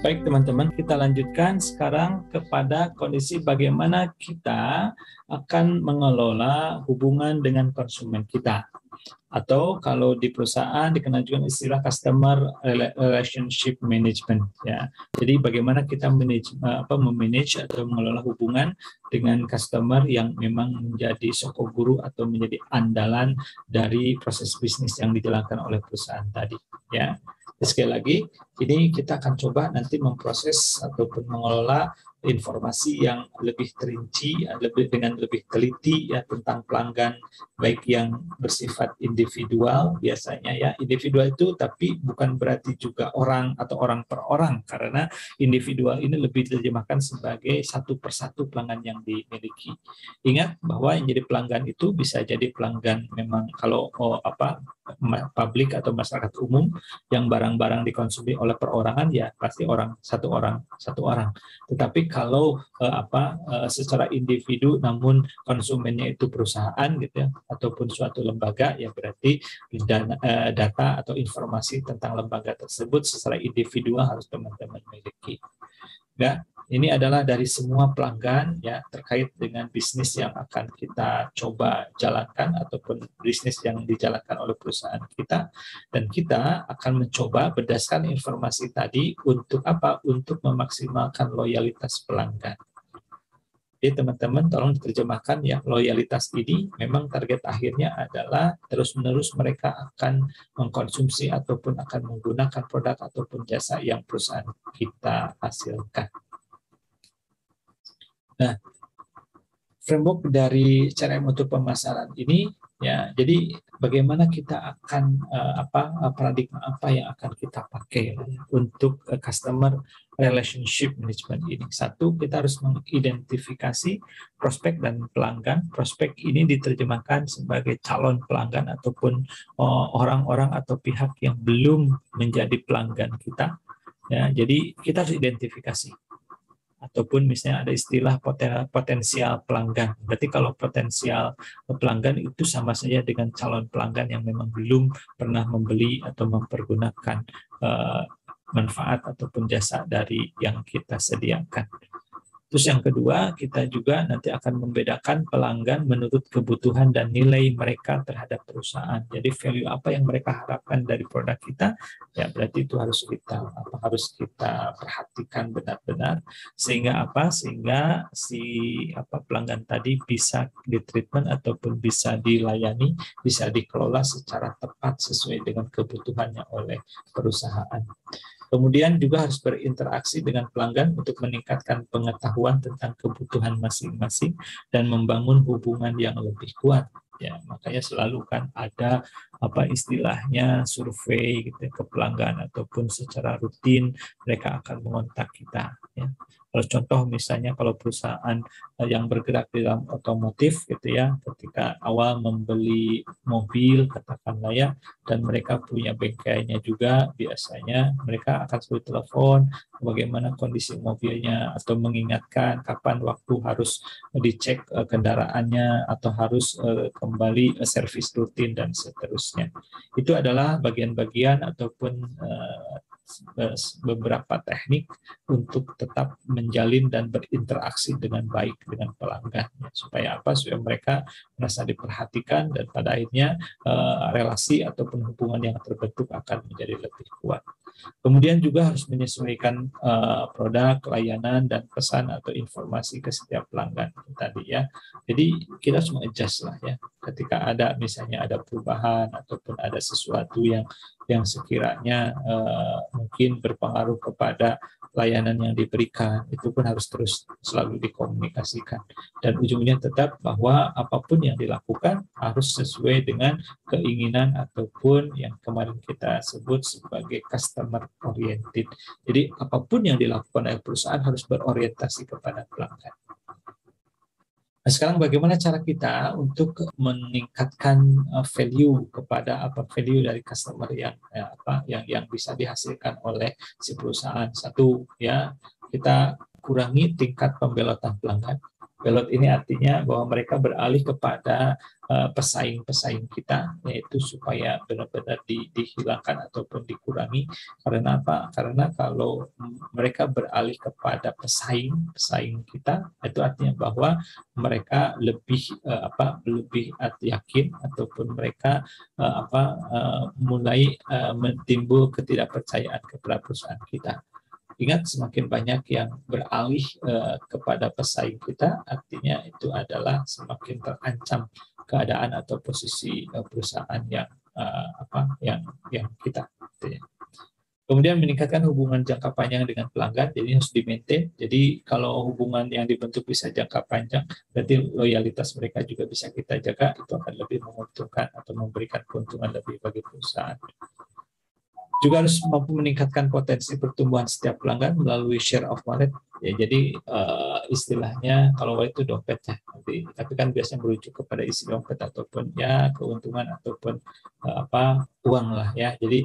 Baik teman-teman, kita lanjutkan sekarang kepada kondisi bagaimana kita akan mengelola hubungan dengan konsumen kita. Atau kalau di perusahaan dikenal juga istilah customer relationship management, ya. Jadi bagaimana kita memanage atau mengelola hubungan dengan customer yang memang menjadi soko guru atau menjadi andalan dari proses bisnis yang dijalankan oleh perusahaan tadi, ya. Sekali lagi, ini kita akan coba nanti memproses ataupun mengelola informasi yang lebih terinci, dengan lebih teliti ya tentang pelanggan, baik yang bersifat individual biasanya ya. Individual itu tapi bukan berarti juga orang atau orang per orang, karena individual ini lebih diterjemahkan sebagai satu persatu pelanggan yang dimiliki. Ingat bahwa yang jadi pelanggan itu bisa jadi pelanggan memang kalau publik atau masyarakat umum yang barang-barang dikonsumsi oleh perorangan, ya pasti satu orang. Tetapi kalau secara individu namun konsumennya itu perusahaan gitu ya, ataupun suatu lembaga, ya berarti data atau informasi tentang lembaga tersebut secara individual harus teman-teman miliki. Ya, ini adalah dari semua pelanggan ya terkait dengan bisnis yang akan kita coba jalankan ataupun bisnis yang dijalankan oleh perusahaan kita, dan kita akan mencoba berdasarkan informasi tadi untuk apa? Untuk memaksimalkan loyalitas pelanggan. Jadi teman-teman tolong diterjemahkan ya, loyalitas ini memang target akhirnya adalah terus-menerus mereka akan mengkonsumsi ataupun akan menggunakan produk ataupun jasa yang perusahaan kita hasilkan. Nah, framework dari CRM untuk pemasaran ini ya, jadi bagaimana kita akan paradigma apa yang akan kita pakai untuk customer relationship management ini. Satu, kita harus mengidentifikasi prospek dan pelanggan. Prospek ini diterjemahkan sebagai calon pelanggan ataupun orang-orang atau pihak yang belum menjadi pelanggan kita. Ya, jadi kita harus identifikasi. Ataupun misalnya ada istilah potensial pelanggan. Berarti kalau potensial pelanggan itu sama saja dengan calon pelanggan yang memang belum pernah membeli atau mempergunakan manfaat ataupun jasa dari yang kita sediakan. Terus yang kedua, kita juga nanti akan membedakan pelanggan menurut kebutuhan dan nilai mereka terhadap perusahaan. Jadi value apa yang mereka harapkan dari produk kita, ya berarti itu harus kita perhatikan benar-benar sehingga si pelanggan tadi bisa ditreatment ataupun bisa dilayani, bisa dikelola secara tepat sesuai dengan kebutuhannya oleh perusahaan. Kemudian juga harus berinteraksi dengan pelanggan untuk meningkatkan pengetahuan tentang kebutuhan masing-masing dan membangun hubungan yang lebih kuat. Ya, makanya selalu kan ada istilahnya survei gitu ke pelanggan ataupun secara rutin mereka akan mengontak kita. Ya. Kalau contoh misalnya kalau perusahaan yang bergerak di dalam otomotif gitu ya, ketika awal membeli mobil katakanlah ya, dan mereka punya bengkelnya juga, biasanya mereka akan selalu telepon bagaimana kondisi mobilnya atau mengingatkan kapan waktu harus dicek kendaraannya atau harus kembali servis rutin dan seterusnya. Itu adalah bagian-bagian ataupun beberapa teknik untuk tetap menjalin dan berinteraksi dengan baik dengan pelanggan, supaya supaya mereka merasa diperhatikan dan pada akhirnya relasi ataupun hubungan yang terbentuk akan menjadi lebih kuat. Kemudian juga harus menyesuaikan produk, layanan, dan pesan atau informasi ke setiap pelanggan tadi ya. Jadi kita harus adjust lah ya. Ketika ada misalnya ada perubahan ataupun ada sesuatu yang sekiranya mungkin berpengaruh kepada layanan yang diberikan, itu pun harus terus selalu dikomunikasikan. Dan ujungnya tetap bahwa apapun yang dilakukan harus sesuai dengan keinginan ataupun yang kemarin kita sebut sebagai customer oriented. Jadi apapun yang dilakukan oleh perusahaan harus berorientasi kepada pelanggan. Nah, sekarang bagaimana cara kita untuk meningkatkan value kepada value dari customer yang bisa dihasilkan oleh si perusahaan. Satu ya, kita kurangi tingkat pembelotan pelanggan. Belot ini artinya bahwa mereka beralih kepada pesaing-pesaing kita, yaitu supaya benar-benar dihilangkan ataupun dikurangi. Karena apa? Karena kalau mereka beralih kepada pesaing kita, itu artinya bahwa mereka lebih yakin ataupun mereka mulai timbul ketidakpercayaan kepada perusahaan kita. Ingat, semakin banyak yang beralih kepada pesaing kita, artinya itu adalah semakin terancam keadaan atau posisi perusahaan yang kita. Kemudian meningkatkan hubungan jangka panjang dengan pelanggan, jadi harus di-maintain. Jadi kalau hubungan yang dibentuk bisa jangka panjang, berarti loyalitas mereka juga bisa kita jaga, itu akan lebih menguntungkan atau memberikan keuntungan lebih bagi perusahaan. Juga harus mampu meningkatkan potensi pertumbuhan setiap pelanggan melalui share of wallet. Ya, jadi istilahnya kalau wallet itu dompet ya, tapi kan biasanya merujuk kepada isi dompet ataupun ya keuntungan ataupun uang lah ya. Jadi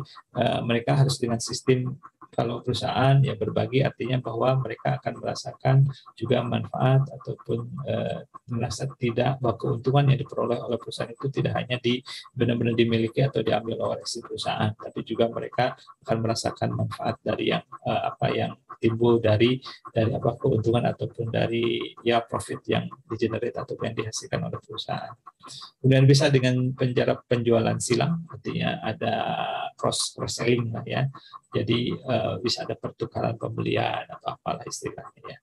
mereka harus dengan sistem, kalau perusahaan ya berbagi, artinya bahwa mereka akan merasakan juga manfaat ataupun merasa tidak bahwa keuntungan yang diperoleh oleh perusahaan itu tidak hanya benar-benar dimiliki atau diambil oleh si perusahaan, tapi juga mereka akan merasakan manfaat dari yang timbul dari keuntungan ataupun dari ya profit yang digenerate ataupun yang dihasilkan oleh perusahaan. Kemudian bisa dengan penjualan silang, artinya ada cross selling lah ya. Jadi bisa ada pertukaran pembelian atau apalah istilahnya ya.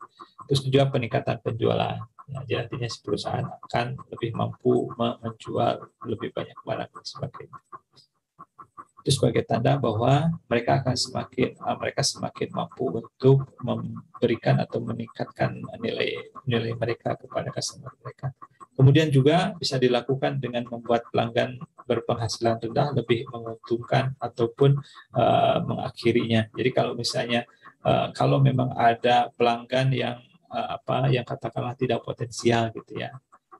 Terus juga peningkatan penjualan. Ya, jadi artinya si perusahaan akan lebih mampu menjual lebih banyak barang dan sebagainya. Itu sebagai tanda bahwa mereka semakin mampu untuk memberikan atau meningkatkan nilai mereka kepada customer mereka. Kemudian juga bisa dilakukan dengan membuat pelanggan berpenghasilan rendah lebih menguntungkan ataupun mengakhirinya. Jadi kalau misalnya kalau memang ada pelanggan yang katakanlah tidak potensial gitu ya.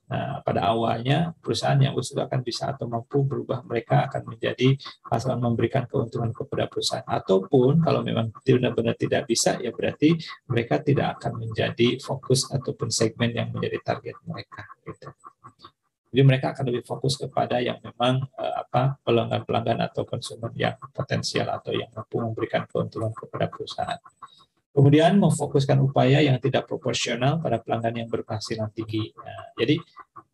Nah, pada awalnya perusahaan yang usul akan bisa atau mampu berubah, mereka akan menjadi asal memberikan keuntungan kepada perusahaan. Ataupun kalau memang benar-benar tidak bisa, ya berarti mereka tidak akan menjadi fokus ataupun segmen yang menjadi target mereka. Gitu. Jadi mereka akan lebih fokus kepada yang memang pelanggan-pelanggan atau konsumen yang potensial atau yang mampu memberikan keuntungan kepada perusahaan. Kemudian memfokuskan upaya yang tidak proporsional pada pelanggan yang berpenghasilan tinggi. Nah, jadi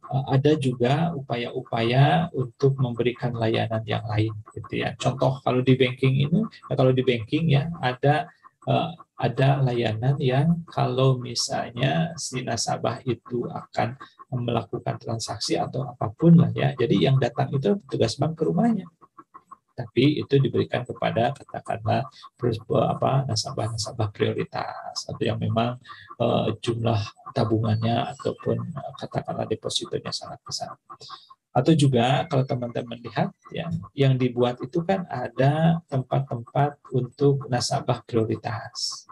ada juga upaya-upaya untuk memberikan layanan yang lain, gitu ya. Contoh kalau di banking ya ada layanan yang kalau misalnya si nasabah itu akan melakukan transaksi atau apapun lah ya. Jadi yang datang itu petugas bank ke rumahnya. Tapi itu diberikan kepada katakanlah nasabah-nasabah prioritas atau yang memang jumlah tabungannya ataupun katakanlah depositonya sangat besar. Atau juga kalau teman-teman lihat ya, yang dibuat itu kan ada tempat-tempat untuk nasabah prioritas.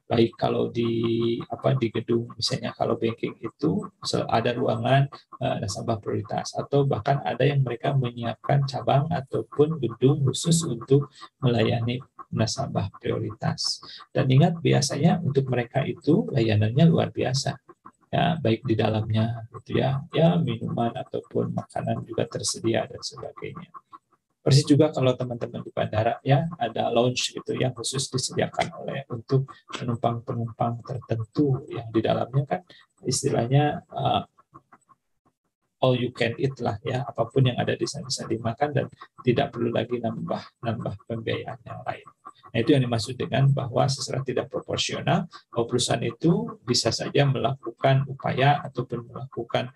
Baik kalau di gedung, misalnya kalau banking itu ada ruangan nasabah prioritas, atau bahkan ada yang mereka menyiapkan cabang ataupun gedung khusus untuk melayani nasabah prioritas. Dan ingat, biasanya untuk mereka itu layanannya luar biasa. Ya, baik di dalamnya gitu ya minuman ataupun makanan juga tersedia dan sebagainya. Persis juga kalau teman-teman di bandara ya ada lounge gitu yang khusus disediakan untuk penumpang-penumpang tertentu yang di dalamnya kan istilahnya all you can eat lah ya, apapun yang ada di sana bisa dimakan dan tidak perlu lagi nambah pembiayaan yang lain. Nah, itu yang dimaksud dengan bahwa secara tidak proporsional, bahwa perusahaan itu bisa saja melakukan upaya ataupun melakukan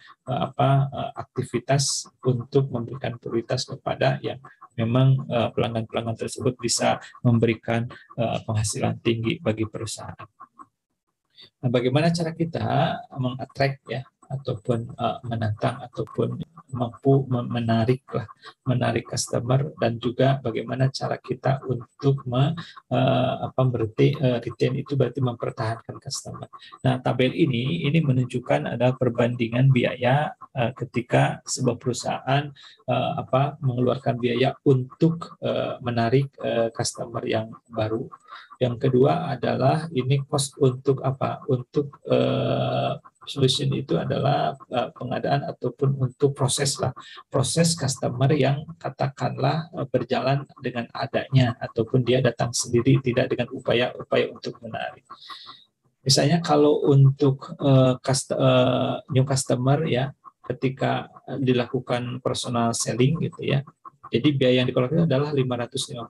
aktivitas untuk memberikan prioritas kepada yang memang pelanggan-pelanggan tersebut bisa memberikan penghasilan tinggi bagi perusahaan. Nah, bagaimana cara kita mengattract ya ataupun menantang ataupun mampu menarik customer, dan juga bagaimana cara kita untuk retain itu berarti mempertahankan customer. Nah, tabel ini menunjukkan ada perbandingan biaya ketika sebuah perusahaan mengeluarkan biaya untuk menarik customer yang baru. Yang kedua adalah ini cost untuk Solution itu adalah pengadaan ataupun untuk proses lah, proses customer yang katakanlah berjalan dengan adanya ataupun dia datang sendiri tidak dengan upaya-upaya untuk menarik. Misalnya kalau untuk new customer ya, ketika dilakukan personal selling gitu ya, jadi biaya yang dikeluarkan adalah $550.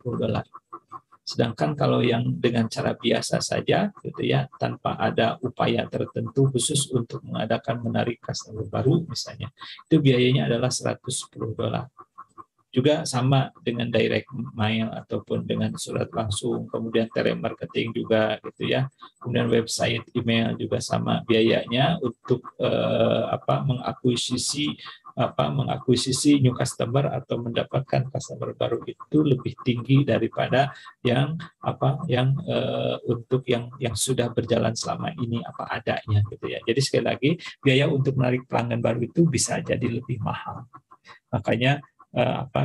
Sedangkan kalau yang dengan cara biasa saja gitu ya, tanpa ada upaya tertentu khusus untuk mengadakan menarik customer baru misalnya, itu biayanya adalah $110. Juga sama dengan direct mail ataupun dengan surat langsung, kemudian telemarketing juga gitu ya. Kemudian website, email juga sama biayanya untuk mengakuisisi new customer atau mendapatkan customer baru itu lebih tinggi daripada untuk yang sudah berjalan selama ini apa adanya gitu ya. Jadi sekali lagi biaya untuk menarik pelanggan baru itu bisa jadi lebih mahal. Makanya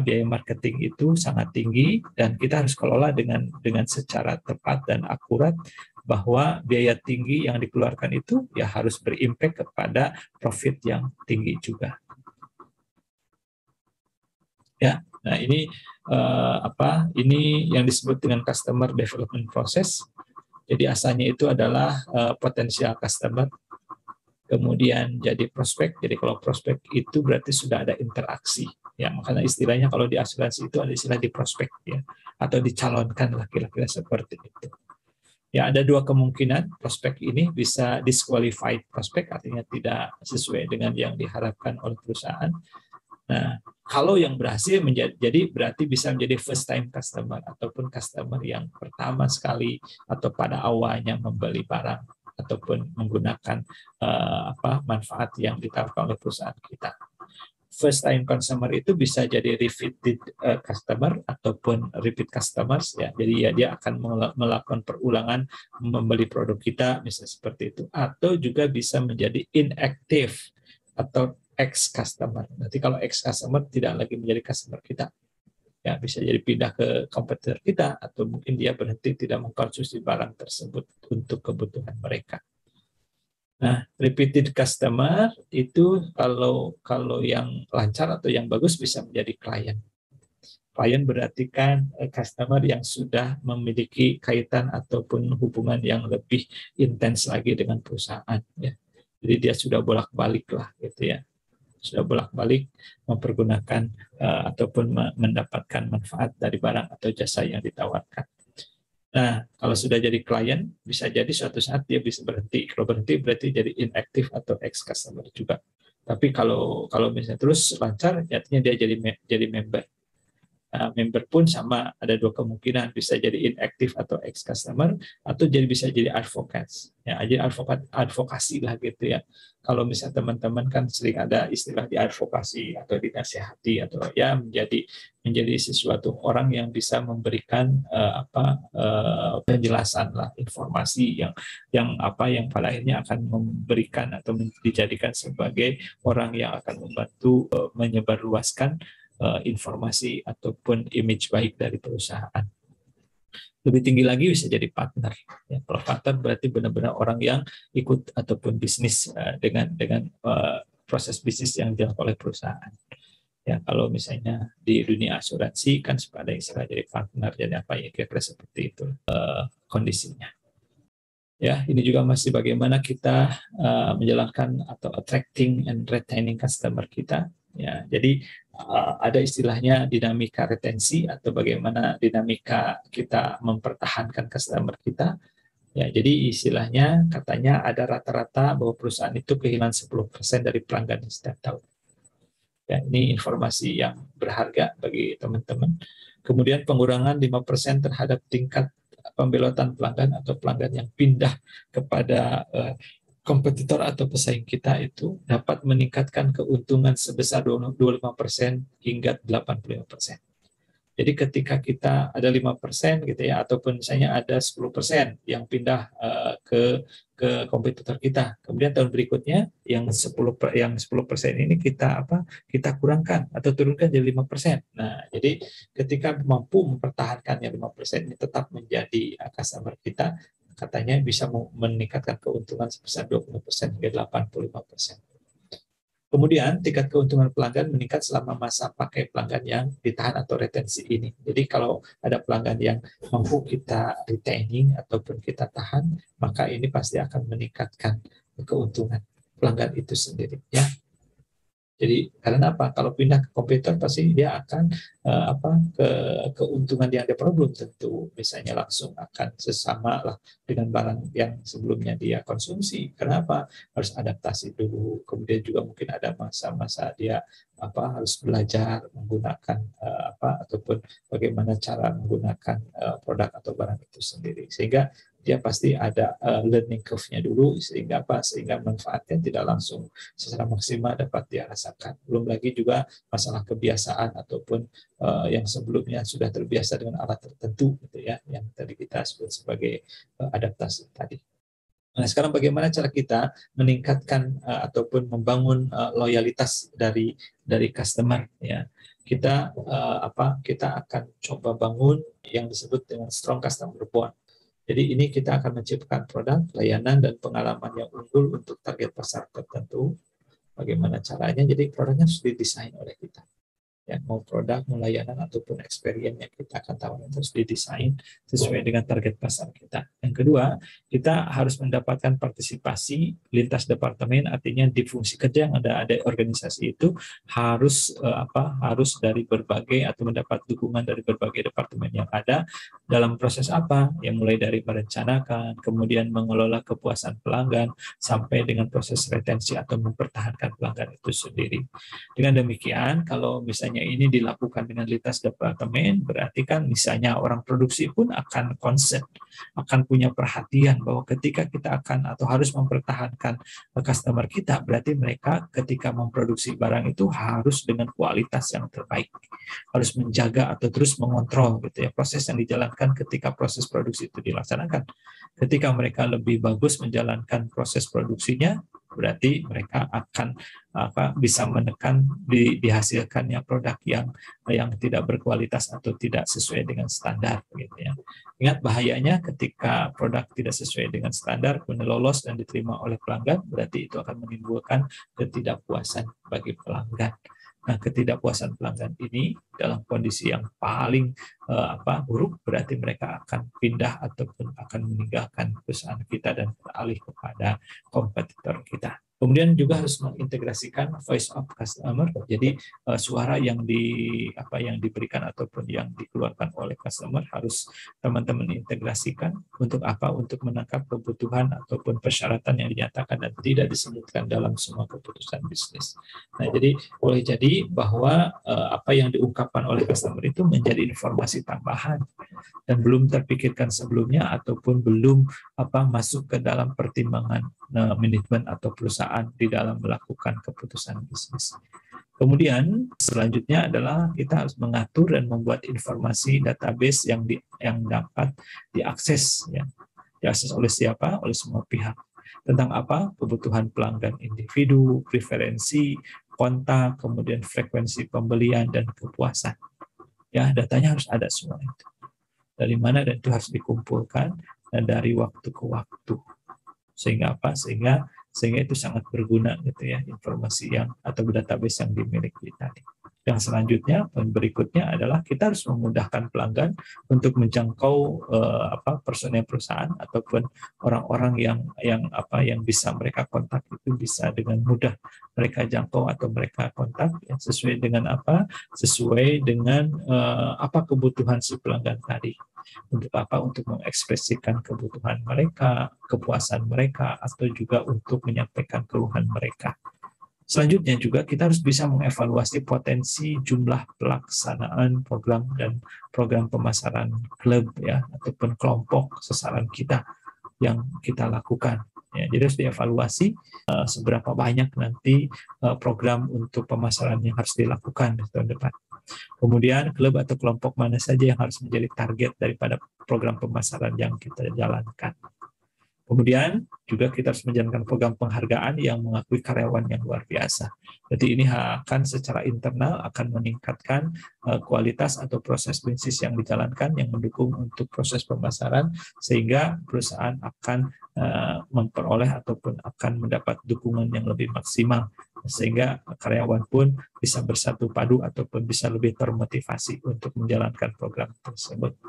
biaya marketing itu sangat tinggi dan kita harus kelola dengan secara tepat dan akurat bahwa biaya tinggi yang dikeluarkan itu ya harus berimpact kepada profit yang tinggi juga. Ya, nah ini ini yang disebut dengan customer development process. Jadi asalnya itu adalah potensial customer, kemudian jadi prospek. Jadi kalau prospek itu berarti sudah ada interaksi. Ya, makanya istilahnya kalau di asuransi itu ada istilah di prospek ya, atau dicalonkan lah kira-kira seperti itu. Ya, ada dua kemungkinan prospek ini bisa disqualified prospek, artinya tidak sesuai dengan yang diharapkan oleh perusahaan. Nah, kalau yang berhasil jadi berarti bisa menjadi first time customer ataupun customer yang pertama sekali atau pada awalnya membeli barang ataupun menggunakan manfaat yang ditawarkan oleh perusahaan kita. First time consumer itu bisa jadi repeated customer ataupun repeat customers ya. Jadi ya dia akan melakukan perulangan membeli produk kita misalnya seperti itu, atau juga bisa menjadi inactive atau ex customer. Nanti kalau ex customer tidak lagi menjadi customer kita. Ya, bisa jadi pindah ke kompetitor kita atau mungkin dia berhenti tidak mengkonsumsi barang tersebut untuk kebutuhan mereka. Nah, repeated customer itu kalau yang lancar atau yang bagus bisa menjadi klien. Klien berarti kan customer yang sudah memiliki kaitan ataupun hubungan yang lebih intens lagi dengan perusahaan. Ya. Jadi dia sudah bolak-balik lah gitu ya. Sudah bolak-balik mempergunakan ataupun mendapatkan manfaat dari barang atau jasa yang ditawarkan. Nah, kalau sudah jadi klien, bisa jadi suatu saat dia bisa berhenti. Kalau berhenti berarti jadi inactive atau ex customer juga. Tapi kalau misalnya terus lancar, artinya dia jadi member. Nah, member pun sama, ada dua kemungkinan, bisa jadi inactive atau ex customer, atau bisa jadi advocates. Ya, jadi advokasi lah gitu ya. Kalau misalnya teman-teman kan sering ada istilah di advokasi atau dinasihati atau ya menjadi sesuatu orang yang bisa memberikan penjelasan lah, informasi yang pada akhirnya akan memberikan atau dijadikan sebagai orang yang akan membantu menyebarluaskan informasi ataupun image baik dari perusahaan. Lebih tinggi lagi bisa jadi partner. Ya, kalau partner berarti benar-benar orang yang ikut ataupun bisnis dengan proses bisnis yang dilakukan oleh perusahaan. Ya, kalau misalnya di dunia asuransi kan ada istilah jadi partner, jadi apa ya kira-kira seperti itu kondisinya. Ya, ini juga masih bagaimana kita menjalankan atau attracting and retaining customer kita. Ya, jadi ada istilahnya dinamika retensi atau bagaimana dinamika kita mempertahankan customer kita. Ya, jadi istilahnya katanya ada rata-rata bahwa perusahaan itu kehilangan 10% dari pelanggan setiap tahun. Ya, ini informasi yang berharga bagi teman-teman. Kemudian pengurangan 5% terhadap tingkat pembelotan pelanggan atau pelanggan yang pindah kepada kompetitor atau pesaing kita itu dapat meningkatkan keuntungan sebesar 25% hingga 85%. Jadi ketika kita ada 5% gitu ya, ataupun misalnya ada 10% yang pindah ke kompetitor kita, kemudian tahun berikutnya yang 10% ini kita kurangkan atau turunkan jadi 5%. Nah, jadi ketika mampu mempertahankannya 5% ini tetap menjadi customer kita, katanya bisa meningkatkan keuntungan sebesar 20% hingga 85%. Kemudian tingkat keuntungan pelanggan meningkat selama masa pakai pelanggan yang ditahan atau retensi ini. Jadi kalau ada pelanggan yang mampu kita retaining ataupun kita tahan, maka ini pasti akan meningkatkan keuntungan pelanggan itu sendiri, ya. Jadi karena apa? Kalau pindah ke kompetitor pasti dia akan keuntungan yang dia peroleh belum tentu misalnya langsung akan sesama lah dengan barang yang sebelumnya dia konsumsi. Kenapa? Harus adaptasi dulu. Kemudian juga mungkin ada masa-masa dia harus belajar menggunakan ataupun bagaimana cara menggunakan produk atau barang itu sendiri. Sehingga dia pasti ada learning curve-nya dulu sehingga manfaatnya tidak langsung secara maksimal dapat dia rasakan. Belum lagi juga masalah kebiasaan ataupun yang sebelumnya sudah terbiasa dengan alat tertentu gitu ya, yang tadi kita sebut sebagai adaptasi tadi. Nah, sekarang bagaimana cara kita meningkatkan ataupun membangun loyalitas dari customer ya. Kita akan coba bangun yang disebut dengan strong customer bond. Jadi ini kita akan menciptakan produk, layanan, dan pengalaman yang unggul untuk target pasar tertentu. Bagaimana caranya? Jadi produknya harus didesain oleh kita. Ya, mau produk, mau layanan, ataupun experience yang kita akan tawarkan harus didesain sesuai dengan target pasar kita. Yang kedua, kita harus mendapatkan partisipasi lintas departemen, artinya di fungsi kerja yang ada organisasi itu harus harus dari berbagai atau mendapat dukungan dari berbagai departemen yang ada dalam proses yang mulai dari merencanakan, kemudian mengelola kepuasan pelanggan, sampai dengan proses retensi atau mempertahankan pelanggan itu sendiri. Dengan demikian, kalau misalnya ini dilakukan dengan lintas departemen, berarti kan misalnya orang produksi pun akan concern, akan punya perhatian bahwa ketika kita akan atau harus mempertahankan customer kita, berarti mereka ketika memproduksi barang itu harus dengan kualitas yang terbaik, harus menjaga atau terus mengontrol gitu ya proses yang dijalankan ketika proses produksi itu dilaksanakan. Ketika mereka lebih bagus menjalankan proses produksinya, berarti mereka akan bisa menekan dihasilkannya produk yang tidak berkualitas atau tidak sesuai dengan standar gitu ya. Ingat bahayanya ketika produk tidak sesuai dengan standar, kemudian lolos dan diterima oleh pelanggan, berarti itu akan menimbulkan ketidakpuasan bagi pelanggan. Nah, ketidakpuasan pelanggan ini dalam kondisi yang paling buruk, berarti mereka akan pindah ataupun akan meninggalkan perusahaan kita dan beralih kepada kompetitor kita. Kemudian juga harus mengintegrasikan voice of customer. Jadi suara yang diberikan ataupun yang dikeluarkan oleh customer harus teman-teman integrasikan untuk Untuk menangkap kebutuhan ataupun persyaratan yang dinyatakan dan tidak disebutkan dalam semua keputusan bisnis. Nah, jadi boleh jadi bahwa apa yang diungkapkan oleh customer itu menjadi informasi tambahan dan belum terpikirkan sebelumnya ataupun belum masuk ke dalam pertimbangan manajemen atau perusahaan di dalam melakukan keputusan bisnis. Kemudian selanjutnya adalah kita harus mengatur dan membuat informasi database yang dapat diakses ya. Diakses oleh siapa? Oleh semua pihak. Tentang kebutuhan pelanggan individu, preferensi, kontak, kemudian frekuensi pembelian dan kepuasan. Ya, datanya harus ada semua itu. Dari mana dan itu harus dikumpulkan dan dari waktu ke waktu. Sehingga sehingga itu sangat berguna gitu ya, informasi atau database yang dimiliki tadi. Yang selanjutnya, poin berikutnya adalah kita harus memudahkan pelanggan untuk menjangkau personel perusahaan ataupun orang-orang yang bisa mereka kontak itu bisa dengan mudah mereka jangkau atau mereka kontak ya, sesuai dengan kebutuhan si pelanggan tadi. Untuk mengekspresikan kebutuhan mereka, kepuasan mereka, atau juga untuk menyampaikan keluhan mereka. Selanjutnya juga kita harus bisa mengevaluasi potensi jumlah pelaksanaan program pemasaran klub ya ataupun kelompok sasaran kita yang kita lakukan. Ya, jadi harus dievaluasi seberapa banyak nanti program untuk pemasaran yang harus dilakukan di tahun depan. Kemudian klub atau kelompok mana saja yang harus menjadi target daripada program pemasaran yang kita jalankan. Kemudian juga kita harus menjalankan program penghargaan yang mengakui karyawan yang luar biasa. Jadi ini akan secara internal akan meningkatkan kualitas atau proses bisnis yang dijalankan yang mendukung untuk proses pemasaran, sehingga perusahaan akan memperoleh ataupun akan mendapat dukungan yang lebih maksimal, sehingga karyawan pun bisa bersatu padu ataupun bisa lebih termotivasi untuk menjalankan program tersebut.